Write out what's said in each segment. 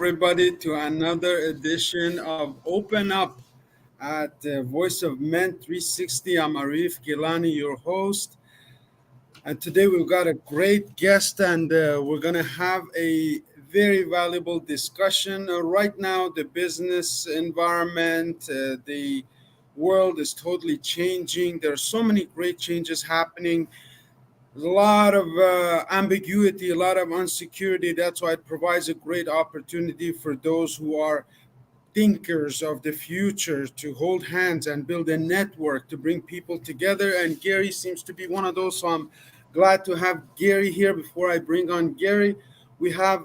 everybody, to another edition of Open Up at Voice of Men 360. I'm Arif Gilany, your host. And today we've got a great guest, and we're going to have a very valuable discussion. Right now, the business environment, the world is totally changing. There are so many great changes happening. There's a lot of ambiguity, a lot of insecurity. That's why it provides a great opportunity for those who are thinkers of the future to hold hands and build a network to bring people together. And Gary seems to be one of those. So I'm glad to have Gary here. Before I bring on Gary, we have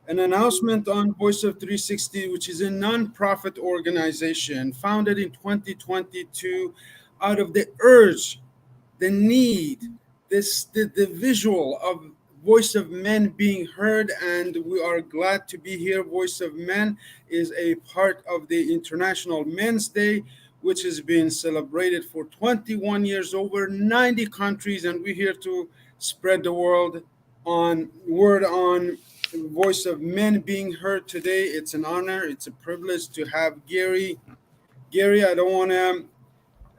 an announcement on Voice of 360, which is a nonprofit organization founded in 2022 out of the urge, the need, the visual of Voice of Men being heard, and we are glad to be here. Voice of Men is a part of the International Men's Day, which has been celebrated for 21 years, over 90 countries, and we're here to spread the word on Voice of Men being heard today. It's an honor, it's a privilege to have Gary. Gary, I don't want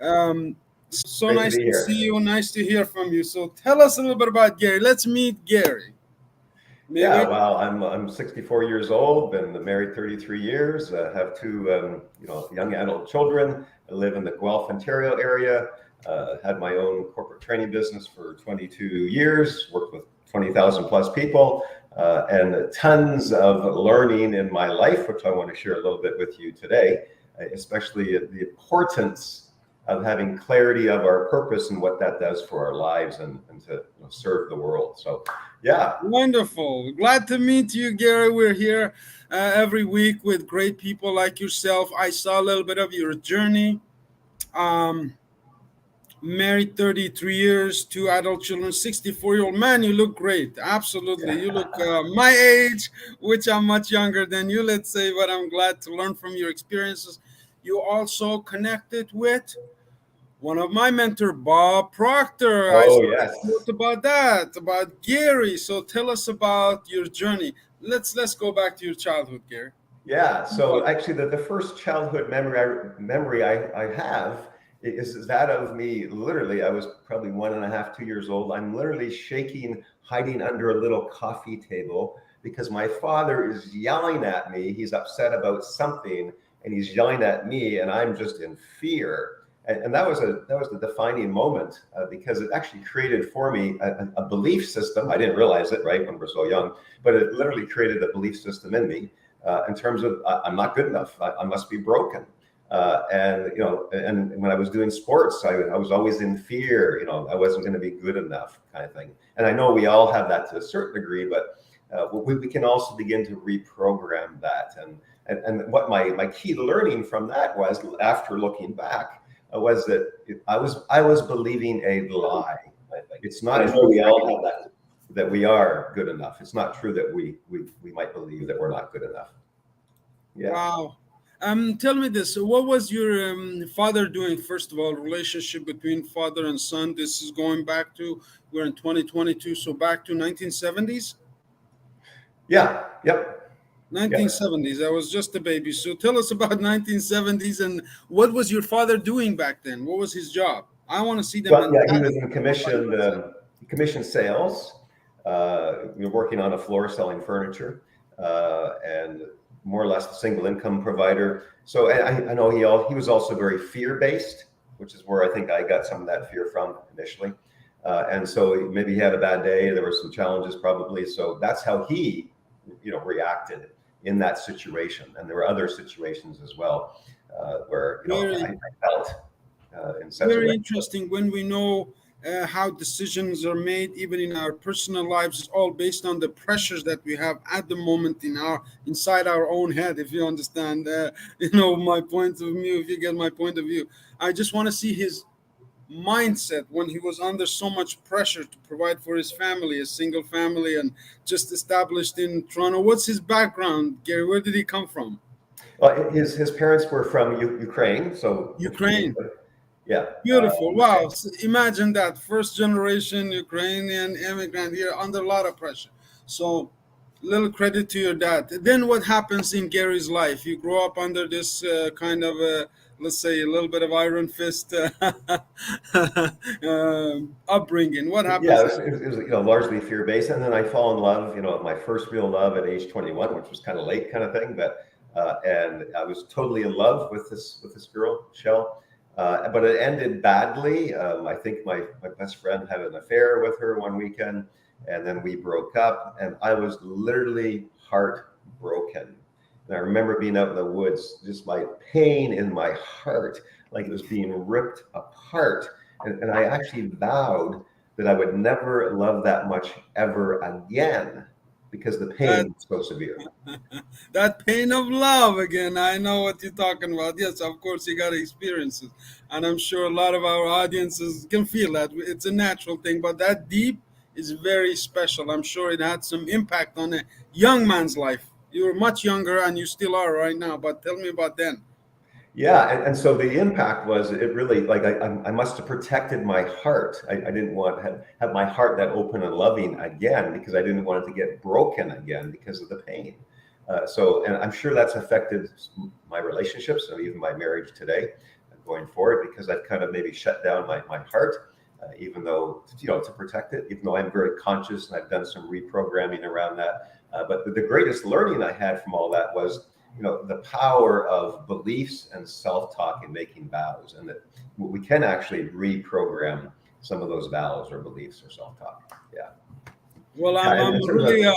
to so Great to nice be to here. see you. Nice to hear from you. So tell us a little bit about Gary. Let's meet Gary. Yeah, well, I'm 64 years old, been married 33 years, have two young adult children. I live in the Guelph, Ontario area. Had my own corporate training business for 22 years, worked with 20,000 plus people, and tons of learning in my life, which I want to share a little bit with you today, especially the importance of having clarity of our purpose and what that does for our lives and to serve the world. So, yeah. Wonderful. Glad to meet you, Gary. We're here every week with great people like yourself. I saw a little bit of your journey. Married 33 years, two adult children, 64-year-old man. You look great. Absolutely. You look my age, which I'm much younger than you, let's say, but I'm glad to learn from your experiences. You also connected with one of my mentor, Bob Proctor. I Oh, yes. spoke about that, about Gary. So tell us about your journey. Let's go back to your childhood, Gary. Yeah. So actually, the first childhood memory I have is that of me. Literally, I was probably 1.5, 2 years old. I'm literally shaking, hiding under a little coffee table because my father is yelling at me. He's upset about something, and he's yelling at me, and I'm just in fear. And that was the defining moment because it actually created for me a belief system. I didn't realize it, right, when we're so young, but it literally created a belief system in me in terms of I'm not good enough. I must be broken. And when I was doing sports, I was always in fear. I wasn't going to be good enough, kind of thing. And I know we all have that to a certain degree, but we can also begin to reprogram that. And what my key learning from that was, after looking back, was that I was believing a lie. It's not true. We all have that we are good enough. It's not true that we might believe that we're not good enough. Yeah. Wow. Tell me this. What was your father doing? First of all, relationship between father and son. This is going back to, we're in 2022, so back to 1970s? Yeah. Yep. 1970s. I was just a baby. So tell us about 1970s and what was your father doing back then? What was his job? I want to see them. Well, yeah, he was in commission sales. We were working on a floor selling furniture, and more or less the single income provider. So I know he was also very fear-based, which is where I think I got some of that fear from initially. And so maybe he had a bad day. There were some challenges probably. So that's how he, reacted in that situation. And there were other situations as well where I felt in such a way. Very interesting when we know how decisions are made, even in our personal lives. It's all based on the pressures that we have at the moment inside our own head. If you understand, my point of view. If you get my point of view, I just want to see his mindset when he was under so much pressure to provide for his family, a single family, and just established in Toronto. What's his background, Gary? Where did he come from? Well, his parents were from Ukraine, so Ukraine. Yeah. Beautiful. Wow. So imagine that, first generation Ukrainian immigrant here under a lot of pressure. So Little credit to your dad. Then what happens in Gary's life? You grow up under this kind of, let's say, a little bit of iron fist upbringing. What Yeah, happens? it was largely fear based, and then I fall in love. My first real love at age 21, which was kind of late, kind of thing. But and I was totally in love with this girl, Shell. But it ended badly. I think my best friend had an affair with her one weekend, and then we broke up, and I was literally heartbroken. And I remember being out in the woods, just my pain in my heart, like it was being ripped apart. And I actually vowed that I would never love that much ever again because the That pain was so severe. that pain of love again. I know what you're talking about. Yes, of course you got to experience it, and I'm sure a lot of our audiences can feel that. It's a natural thing, but that deep is very special. I'm sure it had some impact on a young man's life. You were much younger, and you still are right now. But tell me about then. Yeah, and so the impact was it really like I must have protected my heart. I didn't want to have my heart that open and loving again because I didn't want it to get broken again because of the pain. And I'm sure that's affected my relationships and even my marriage today going forward because I've kind of maybe shut down my heart, even though, to protect it, even though I'm very conscious and I've done some reprogramming around that. But the greatest learning I had from all that was the power of beliefs and self-talk and making vows, and that we can actually reprogram some of those vows or beliefs or self-talk. Yeah. Well, Yeah, I'm and I'm in terms of really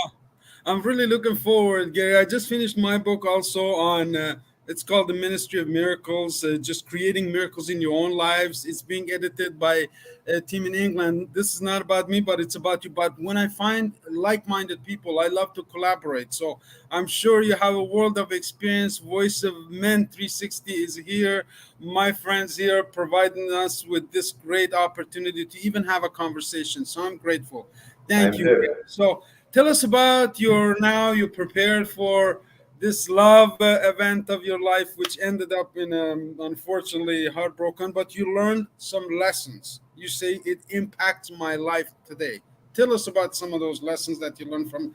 I'm really looking forward, Gary. I just finished my book also on. It's called The Ministry of Miracles, just creating miracles in your own lives. It's being edited by a team in England. This is not about me, but it's about you. But when I find like-minded people, I love to collaborate. So I'm sure you have a world of experience. Voice of Men 360 is here. My friends here providing us with this great opportunity to even have a conversation. So I'm grateful. Thank I'm you. Gary. So tell us about your now. You prepared for this love event of your life, which ended up in unfortunately heartbroken. But you learned some lessons. You say it impacts my life today. Tell us about some of those lessons that you learned from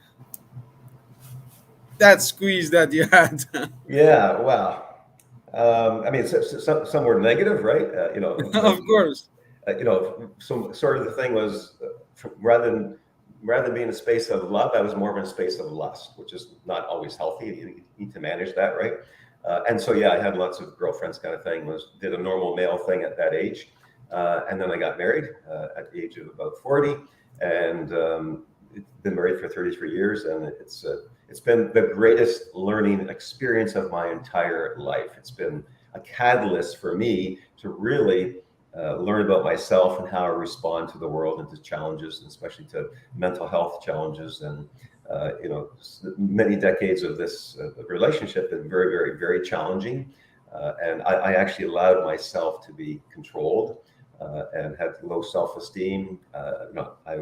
that squeeze that you had. Yeah, wow. I mean, some were negative, right? Of course. So sort of the thing was rather than being a space of love, I was more of a space of lust, which is not always healthy. You need to manage that, right? And so yeah, I had lots of girlfriends, kind of thing. Did a normal male thing at that age, and then I got married at the age of about 40, and been married for 33 years, and it's been the greatest learning experience of my entire life. It's been a catalyst for me to really learn about myself and how I respond to the world and to challenges, and especially to mental health challenges. And many decades of this relationship have been very, very, very challenging. And I actually allowed myself to be controlled and had low self-esteem. I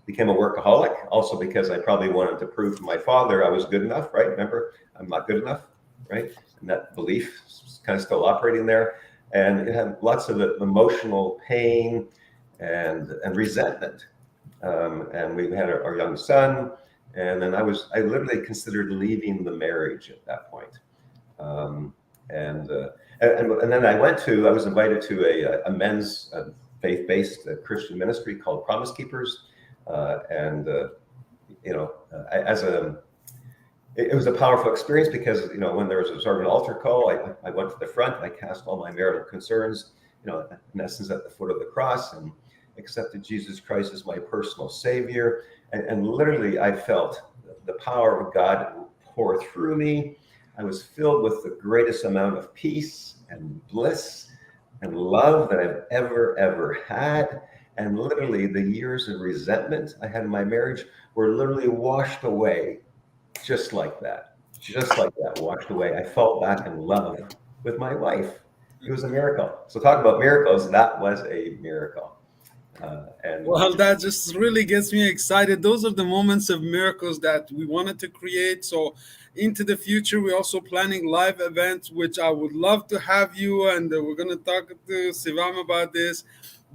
became a workaholic also because I probably wanted to prove to my father I was good enough, right? Remember, I'm not good enough, right? And that belief is kind of still operating there. And it had lots of emotional pain and resentment. And we had our young son, and then I literally considered leaving the marriage at that point. Um, and, uh, and then I was invited to a men's faith-based Christian ministry called Promise Keepers, and as a it was a powerful experience because when there was a sort of an altar call, I went to the front, I cast all my marital concerns, in essence at the foot of the cross, and accepted Jesus Christ as my personal Savior, and literally I felt the power of God pour through me. I was filled with the greatest amount of peace and bliss and love that I've ever had. And literally the years of resentment I had in my marriage were literally washed away just like that, washed away. I fell back in love with my wife. It was a miracle. So talk about miracles. That was a miracle. And Well, that just really gets me excited. Those are the moments of miracles that we wanted to create. So, into the future, we're also planning live events, which I would love to have you. And we're going to talk to Sivam about this.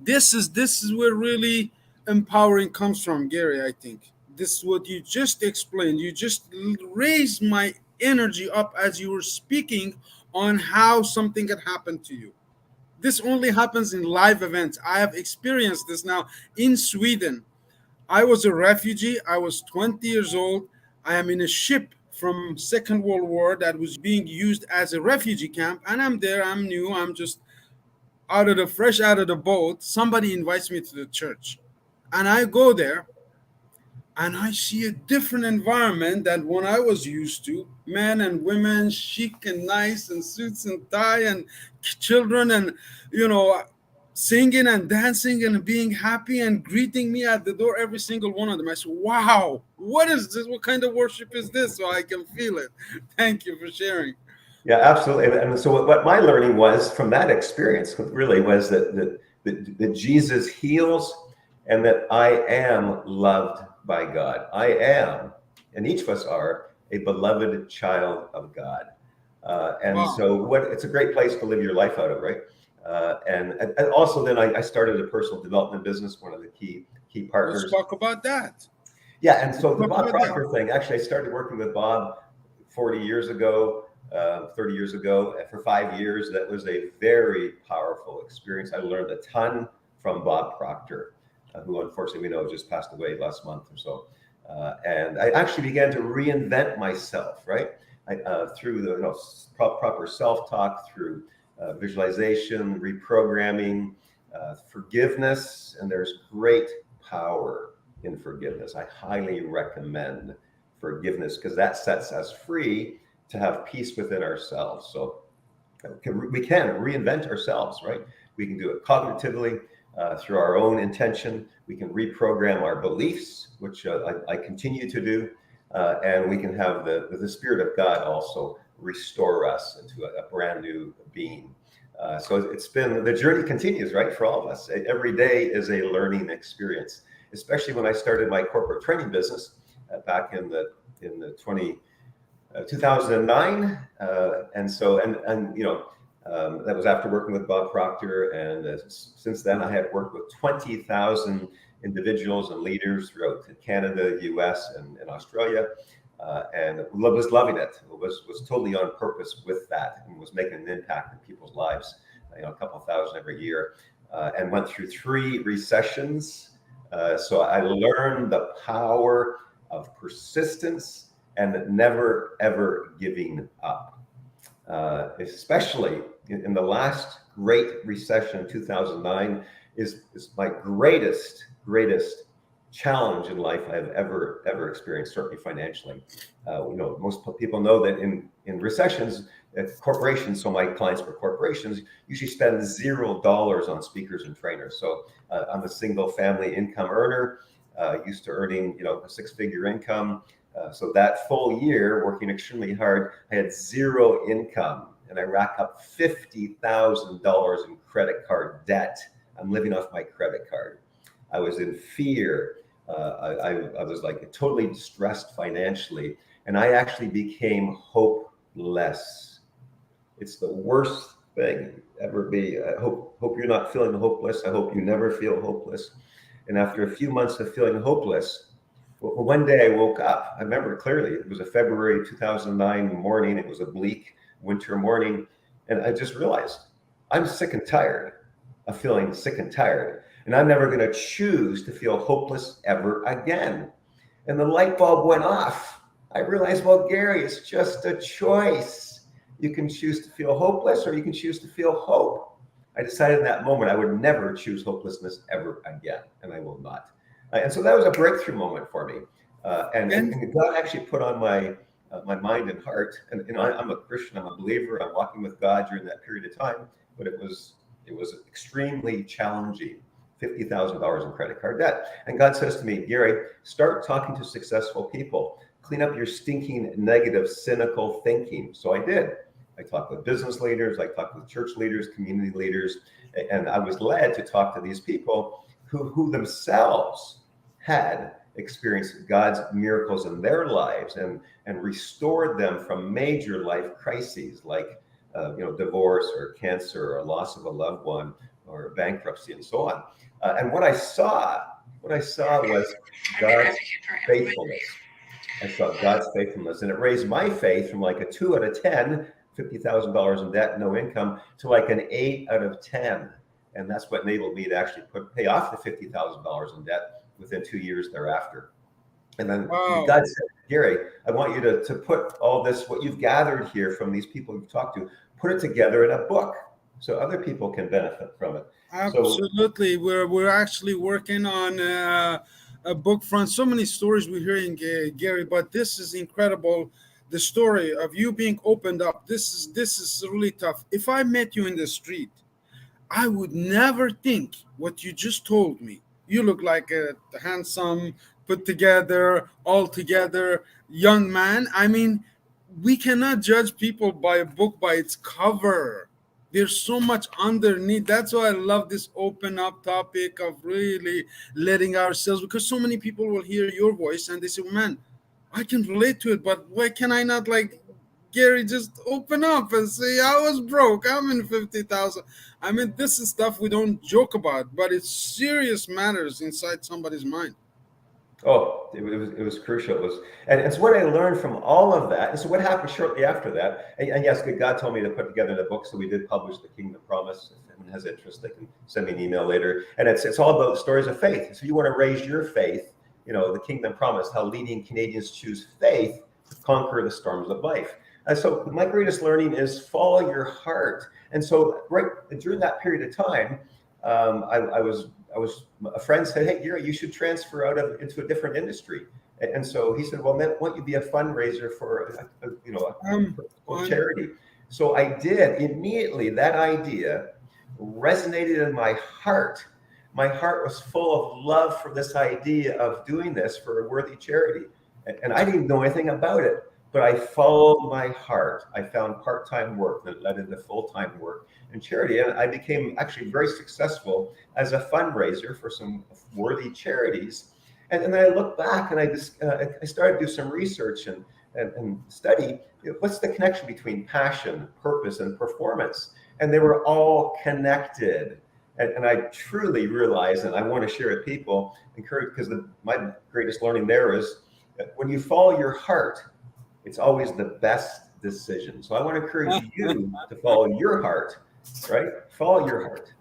This is where really empowering comes from, Gary. I think this what you just explained. You just raised my energy up as you were speaking on how something had happened to you. This only happens in live events. I have experienced this now in Sweden. I was a refugee. I was 20 years old. I am in a ship from Second World War that was being used as a refugee camp, and I'm there. I'm new. I'm just fresh out of the boat. Somebody invites me to the church, and I go there, and I see a different environment than what I was used to. Men and women, chic and nice, and suits and tie, and children, and you know, singing and dancing and being happy and greeting me at the door. Every single one of them. I said, "Wow, what is this? What kind of worship is this?" So I can feel it. Thank you for sharing. Yeah, absolutely. And so what my learning was from that experience really was that Jesus heals and that I am loved by God. I am, and each of us are, a beloved child of God. And Wow. so it's a great place to live your life out of, right? And also then I started a personal development business, one of the key Let's partners. talk about that. Yeah, and Let's so the talk Bob about that. Proctor thing, actually I started working with Bob 40 years ago, 30 years ago, for 5 years. That was a very powerful experience. I learned a ton from Bob Proctor, who unfortunately we know just passed away last month or so. And I actually began to reinvent myself, right? Through the proper self-talk, through visualization, reprogramming, forgiveness, and there's great power in forgiveness. I highly recommend forgiveness because that sets us free to have peace within ourselves. So we can reinvent ourselves, right? We can do it cognitively through our own intention. We can reprogram our beliefs, which I continue to do, and we can have the Spirit of God also restore us into a brand new being. So it's been, the journey continues, right, for all of us. Every day is a learning experience, especially when I started my corporate training business back in the 2009, and so that was after working with Bob Proctor, and since then I have worked with 20,000 individuals and leaders throughout Canada, US, and Australia, and was loving it. Was totally on purpose with that, and was making an impact in people's lives. A couple thousand every year, and went through 3 recessions. So I learned the power of persistence and never ever giving up. Especially in the last great recession in 2009 is my greatest challenge in life I've ever experienced, certainly financially. Most people know that in recessions, corporations, so my clients were corporations, usually spend $0 on speakers and trainers. So I'm a single family income earner, used to earning a 6-figure income. So that full year working extremely hard, I had 0 income, and I rack up $50,000 in credit card debt. I'm living off my credit card. I was in fear. I was like totally distressed financially, and I actually became hopeless. It's the worst thing ever be. I hope you're not feeling hopeless. I hope you never feel hopeless. And after a few months of feeling hopeless, one day I woke up. I remember it clearly. It was a February 2009 morning. It was a bleak winter morning. And I just realized I'm sick and tired of feeling sick and tired. And I'm never going to choose to feel hopeless ever again. And the light bulb went off. I realized, well, Gary, it's just a choice. You can choose to feel hopeless or you can choose to feel hope. I decided in that moment I would never choose hopelessness ever again, and I will not. And so that was a breakthrough moment for me. And God actually put on my mind and heart. And I'm a Christian, I'm a believer, I'm walking with God during that period of time, but it was extremely challenging. $50,000 in credit card debt. And God says to me, Gary, start talking to successful people. Clean up your stinking, negative, cynical thinking. So I did. I talked with business leaders, I talked with church leaders, community leaders, and I was led to talk to these people who themselves had experienced God's miracles in their lives and restored them from major life crises like divorce or cancer or loss of a loved one or bankruptcy and so on. And what I saw What I saw was God's faithfulness. I saw God's faithfulness, and it raised my faith from like a 2 out of 10, $50,000 in debt, no income, to like an 8 out of 10. And that's what enabled me to actually pay off the $50,000 in debt within 2 years thereafter. And then Wow. God said, Gary, I want you to put all this, what you've gathered here from these people you've talked to, put it together in a book so other people can benefit from it. So Absolutely. We're actually working on a book front. So many stories we're hearing, Gary, but this is incredible. The story of you being opened up. This is really tough. If I met you in the street, I would never think what you just told me. You look like a handsome, put together, all together young man. I mean, we cannot judge people by a book by its cover. There's so much underneath. That's why I love this open up topic of really letting ourselves, because so many people will hear your voice and they say, man, I can relate to it, but why can I not, like Gary, just open up and say I was broke, I'm in 50,000. I mean, this is stuff we don't joke about, but it's serious matters inside somebody's mind. oh, it was crucial. It was, and it's what I learned from all of that. And so what happened shortly after that? And yes, God told me to put together the book, so we did publish the Kingdom Promise. If anyone has interest, they can send me an email later. And it's all about stories of faith. So you want to raise your faith, the Kingdom Promise, how leading Canadians choose faith to conquer the storms of life. So my greatest learning is follow your heart. And so right during that period of time, I was a friend said, hey, Gary, you should transfer into a different industry. And so he said, well, man, why don't you be a fundraiser for a On charity? So I did. Immediately, that idea resonated in my heart. My heart was full of love for this idea of doing this for a worthy charity. And I didn't know anything about it, but I followed my heart. I found part-time work that led into full-time work in charity. And I became actually very successful as a fundraiser for some worthy charities. And then I look back and I started to do some research and study, what's the connection between passion, purpose, and performance? And they were all connected. And I truly realized, and I want to share with people, encourage, because my greatest learning there is that when you follow your heart, it's always the best decision. So I want to encourage you to follow your heart, right? Follow your heart.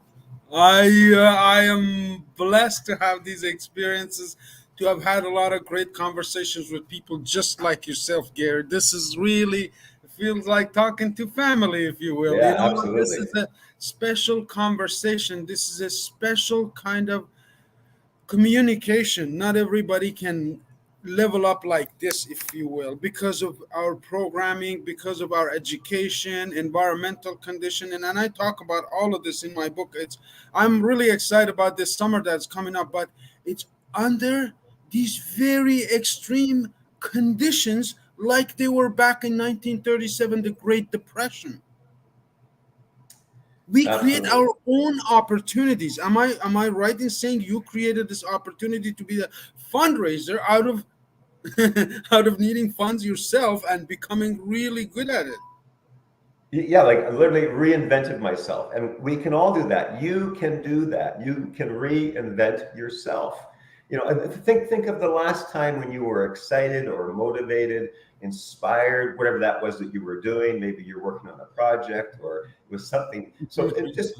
I am blessed to have these experiences, to have had a lot of great conversations with people just like yourself, Gary. This is really, it feels like talking to family, if you will. Yeah, This absolutely. is a special conversation. This is a special kind of communication. Not everybody can level up like this, if you will, because of our programming, because of our education, environmental condition. And I talk about all of this in my book. I'm really excited about this summer that's coming up, but it's under these very extreme conditions, like they were back in 1937, the Great Depression. We create Absolutely. our own opportunities. Am I right in saying you created this opportunity to be a fundraiser out of out of needing funds yourself and becoming really good at it? Yeah, like I literally reinvented myself. And we can all do that. You can do that. You can reinvent yourself. And think of the last time when you were excited or motivated, inspired, whatever that was that you were doing. Maybe you're working on a project or it was something. So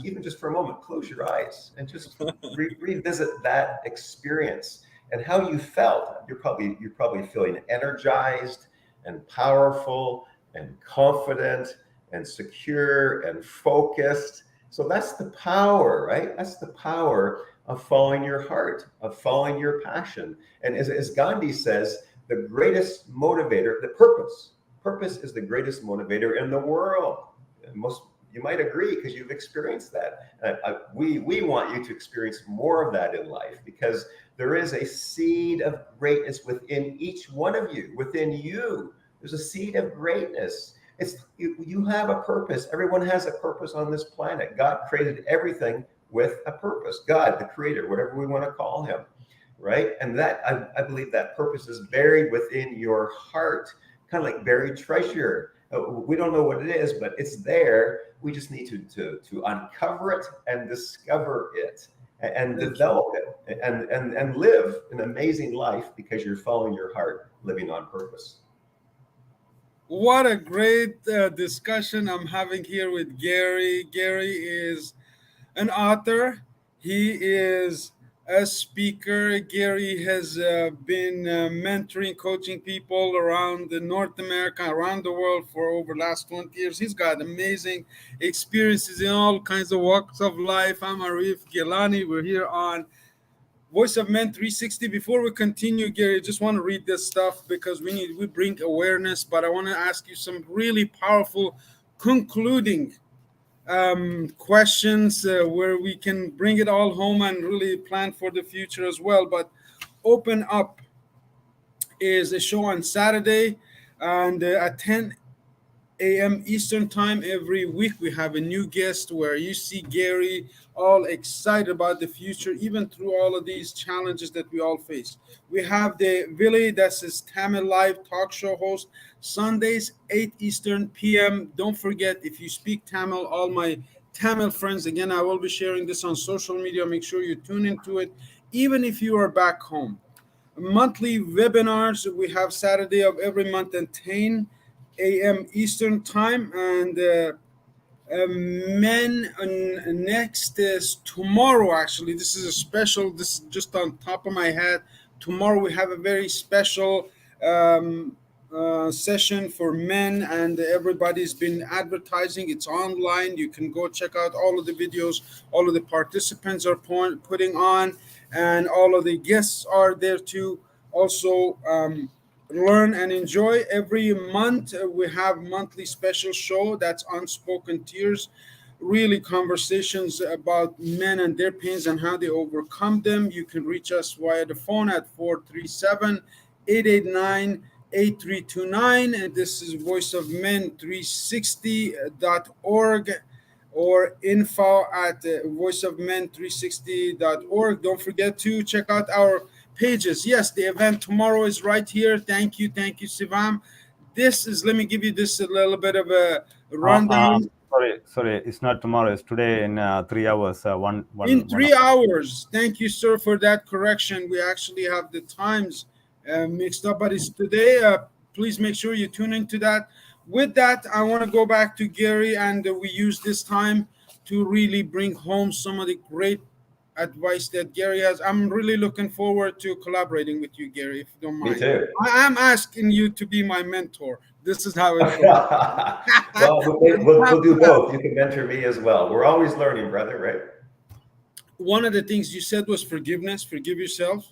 even just for a moment, close your eyes and just revisit that experience and how you felt. You're probably feeling energized and powerful and confident and secure and focused. So that's the power, right? That's the power of following your heart, of following your passion. And as Gandhi says, the greatest motivator, the purpose is the greatest motivator in the world. Most you might agree because you've experienced that. We want you to experience more of that in life because there is a seed of greatness within each one of you, within you. There's a seed of greatness. You have a purpose. Everyone has a purpose on this planet. God created everything with a purpose. God, the creator, whatever we want to call him, right? And that I believe that purpose is buried within your heart, kind of like buried treasure. We don't know what it is, but it's there. We just need to uncover it and discover it. and Thank you. develop it and live an amazing life because you're following your heart, living on purpose. What a great discussion I'm having here with Gary. Gary is an author. He is a speaker. Gary has been mentoring, coaching people around North America, around the world for over the last 20 years. He's got amazing experiences in all kinds of walks of life. I'm Arif Gilany. We're here on Voice of Men 360. Before we continue, Gary, I just want to read this stuff because we bring awareness, but I want to ask you some really powerful concluding questions where we can bring it all home and really plan for the future as well. But Open Up is a show on Saturday and at 10 a.m. Eastern Time every week. We have a new guest where you see Gary all excited about the future, even through all of these challenges that we all face. We have the Willie, that's his Tamil Live talk show host, Sundays, 8 Eastern PM. Don't forget, if you speak Tamil, all my Tamil friends, again, I will be sharing this on social media. Make sure you tune into it, even if you are back home. Monthly webinars we have Saturday of every month at 10 a.m. Eastern Time, and men next is tomorrow. Actually, this is a special. This is just on top of my head. Tomorrow we have a very special um, session for men, and everybody's been advertising. It's online. You can go check out all of the videos. All of the participants are putting on, and all of the guests are there too. Also. Learn and enjoy every month. We have monthly special show that's Unspoken Tears, really conversations about men and their pains and how they overcome them. You can reach us via the phone at 437-889-8329, and this is Voice of Men 360.org, or info at voiceofmen360.org. Don't forget to check out our pages. Yes, the event tomorrow is right here. Thank you, Sivam. This is, let me give you this a little bit of a rundown. Sorry, it's not tomorrow. It's today in 3 hours. In One. 3 hours. Thank you, sir, for that correction. We actually have the times mixed up, but it's today. Please make sure you tune into that. With that, I want to go back to Gary, and we use this time to really bring home some of the great advice that Gary has. I'm really looking forward to collaborating with you, Gary, if you don't Me mind. too. I'm asking you to be my mentor. This is how it goes. Well, we'll do both. You can mentor me as well. We're always learning, brother, right? One of the things you said was forgiveness. Forgive yourself.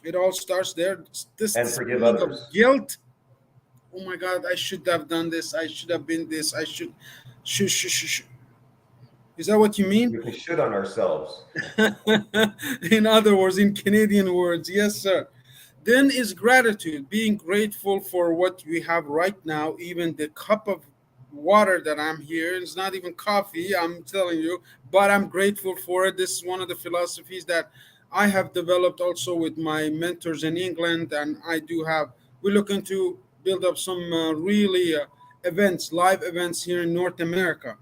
It all starts there. And This forgive feeling of others. guilt. Oh my God, I should have done this. I should have been this. I should. Sh. Is that what you mean? We should on ourselves. In other words, in Canadian words, yes, sir. Then is gratitude, being grateful for what we have right now, even the cup of water that I'm here. It's not even coffee, I'm telling you, but I'm grateful for it. This is one of the philosophies that I have developed also with my mentors in England, and we're looking to build up some really events, live events here in North America.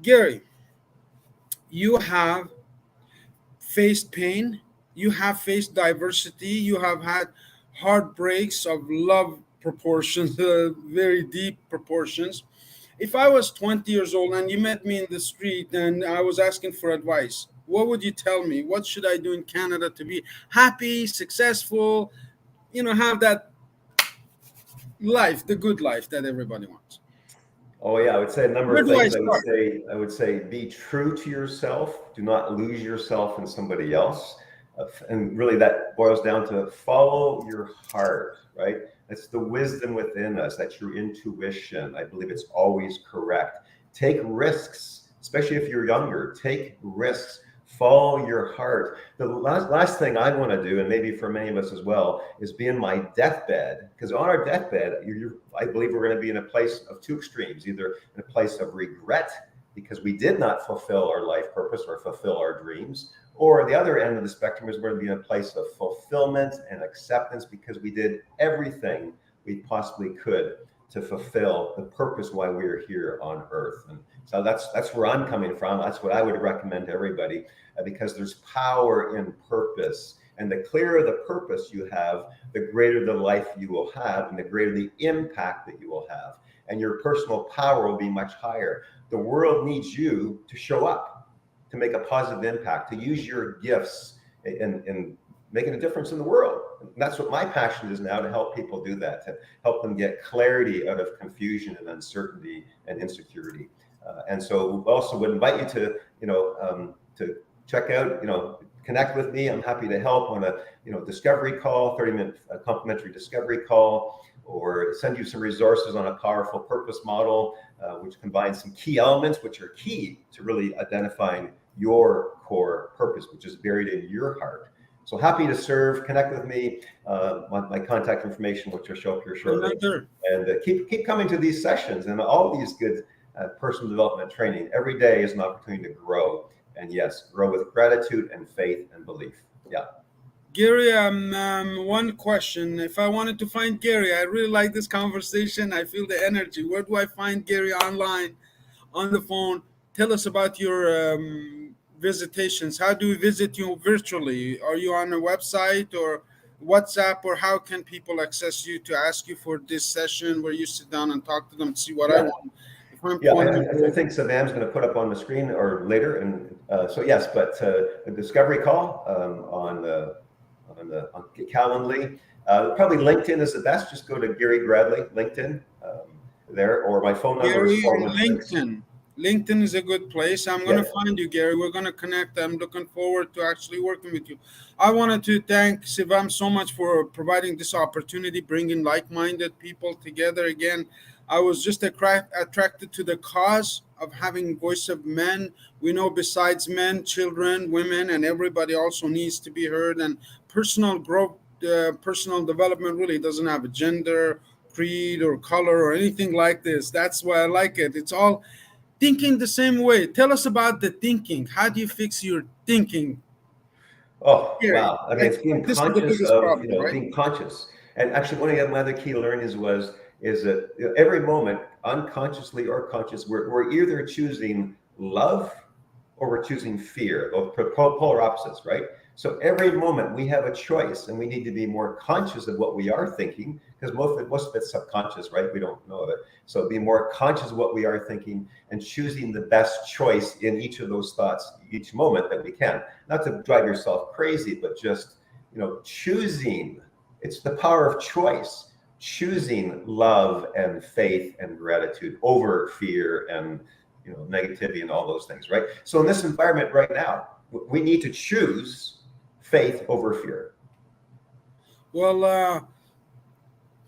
Gary, you have faced pain, you have faced diversity, you have had heartbreaks of love proportions, very deep proportions. If I was 20 years old and you met me in the street and I was asking for advice, what would you tell me? What should I do in Canada to be happy, successful, have that life, the good life that everybody wants? Oh yeah, I would say a number Where of do I things. start? I would say be true to yourself. Do not lose yourself in somebody else. And really that boils down to follow your heart, right? That's the wisdom within us. That's your intuition. I believe it's always correct. Take risks, especially if you're younger. Take risks. Follow your heart. The last thing I want to do, and maybe for many of us as well, is be in my deathbed. Because on our deathbed, I believe we're going to be in a place of two extremes, either in a place of regret because we did not fulfill our life purpose or fulfill our dreams, or the other end of the spectrum is we're going to be in a place of fulfillment and acceptance because we did everything we possibly could to fulfill the purpose why we're here on earth. And so that's where I'm coming from. That's what I would recommend to everybody, because there's power in purpose. And the clearer the purpose you have, the greater the life you will have, and the greater the impact that you will have. And your personal power will be much higher. The world needs you to show up, to make a positive impact, to use your gifts in making a difference in the world. And that's what my passion is now, to help people do that, to help them get clarity out of confusion and uncertainty and insecurity. And so we also would invite you to check out, connect with me. I'm happy to help on a discovery call, 30-minute complimentary discovery call, or send you some resources on a powerful purpose model, which combines some key elements which are key to really identifying your core purpose, which is buried in your heart. So happy to serve. Connect with me. My contact information, which will show up here shortly. And keep coming to these sessions and all these good personal development training. Every day is an opportunity to grow. And yes, grow with gratitude and faith and belief. Yeah. Gary, one question. If I wanted to find Gary, I really like this conversation. I feel the energy. Where do I find Gary online, on the phone? Tell us about your visitations. How do we visit you virtually? Are you on a website or WhatsApp, or how can people access you to ask you for this session where you sit down and talk to them and see what I want? I think Savam's going to put up on the screen or later, and so yes, but a discovery call on Calendly. Probably LinkedIn is the best. Just go to Gary Gradley, LinkedIn, there, or my phone number is 416. LinkedIn is a good place. I'm going to find you, Gary. We're going to connect. I'm looking forward to actually working with you. I wanted to thank Sivam so much for providing this opportunity, bringing like-minded people together again. I was just attracted to the cause of having Voice of Men. We know besides men, children, women, and everybody also needs to be heard. And personal growth, personal development really doesn't have a gender, creed, or color, or anything like this. That's why I like it. It's all thinking the same way. Tell us about the thinking. How do you fix your thinking? Oh, wow. I mean, it's being This conscious is the of, problem, right? being conscious. And actually, one of my other key learnings is that every moment, unconsciously or conscious, we're either choosing love or we're choosing fear, those polar opposites, right? So every moment we have a choice, and we need to be more conscious of what we are thinking, because most of it's subconscious, right? We don't know of it. So be more conscious of what we are thinking and choosing the best choice in each of those thoughts, each moment that we can. Not to drive yourself crazy, but just, choosing. It's the power of choice. Choosing love and faith and gratitude over fear and negativity and all those things, right? So in this environment right now, we need to choose faith over fear. Well,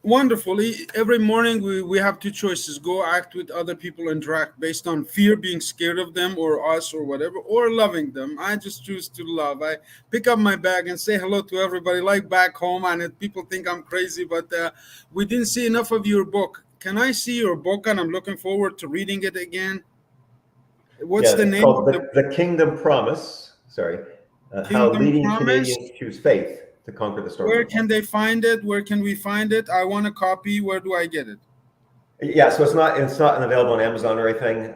wonderfully, every morning we have two choices: go act with other people, interact based on fear, being scared of them or us or whatever, or loving them. I just choose to love. I pick up my bag and say hello to everybody like back home, and people think I'm crazy, but we didn't see enough of your book. Can I see your book? And I'm looking forward to reading it again. What's the name of the Kingdom Promise? Sorry. How leading Canadians choose faith to conquer the storm. Where can they find it? Where can we find it? I want a copy. Where do I get it? Yeah, so it's not available on Amazon or anything.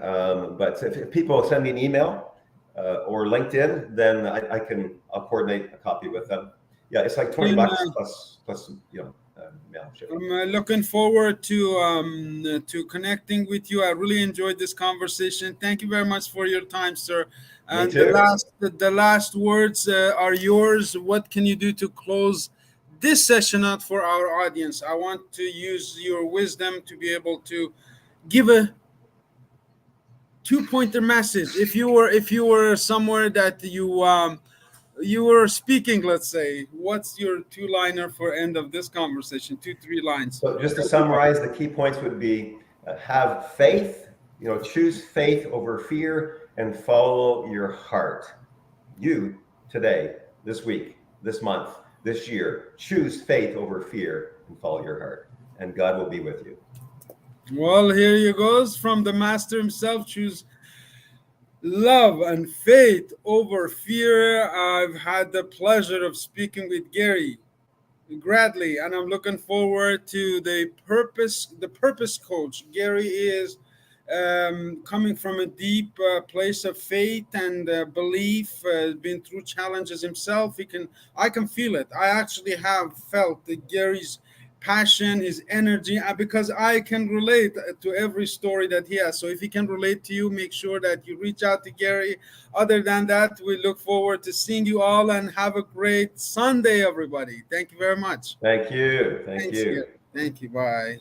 But if people send me an email or LinkedIn, then I'll coordinate a copy with them. Yeah, it's like $20 plus mail shipping. I'm looking forward to connecting with you. I really enjoyed this conversation. Thank you very much for your time, sir. And the last words are yours. What can you do to close this session out for our audience? I want to use your wisdom to be able to give a two-pointer message. If you were somewhere that you were speaking, let's say, what's your two-liner for end of this conversation? 2-3 lines. So just to summarize, the key points would be have faith, choose faith over fear, and follow your heart. You today, this week, this month, this year, choose faith over fear and follow your heart, and God will be with you. Well, here you goes from the master himself. Choose love and faith over fear. I've had the pleasure of speaking with Gary. Gradley, and I'm looking forward to the purpose coach. Gary is coming from a deep place of faith and belief, been through challenges himself. I can feel it. I actually have felt Gary's passion, his energy, because I can relate to every story that he has. So if he can relate to you, make sure that you reach out to Gary. Other than that, we look forward to seeing you all and have a great Sunday, everybody. Thank you very much. Thank you. Thank Thanks, you. Gary. Thank you. Bye.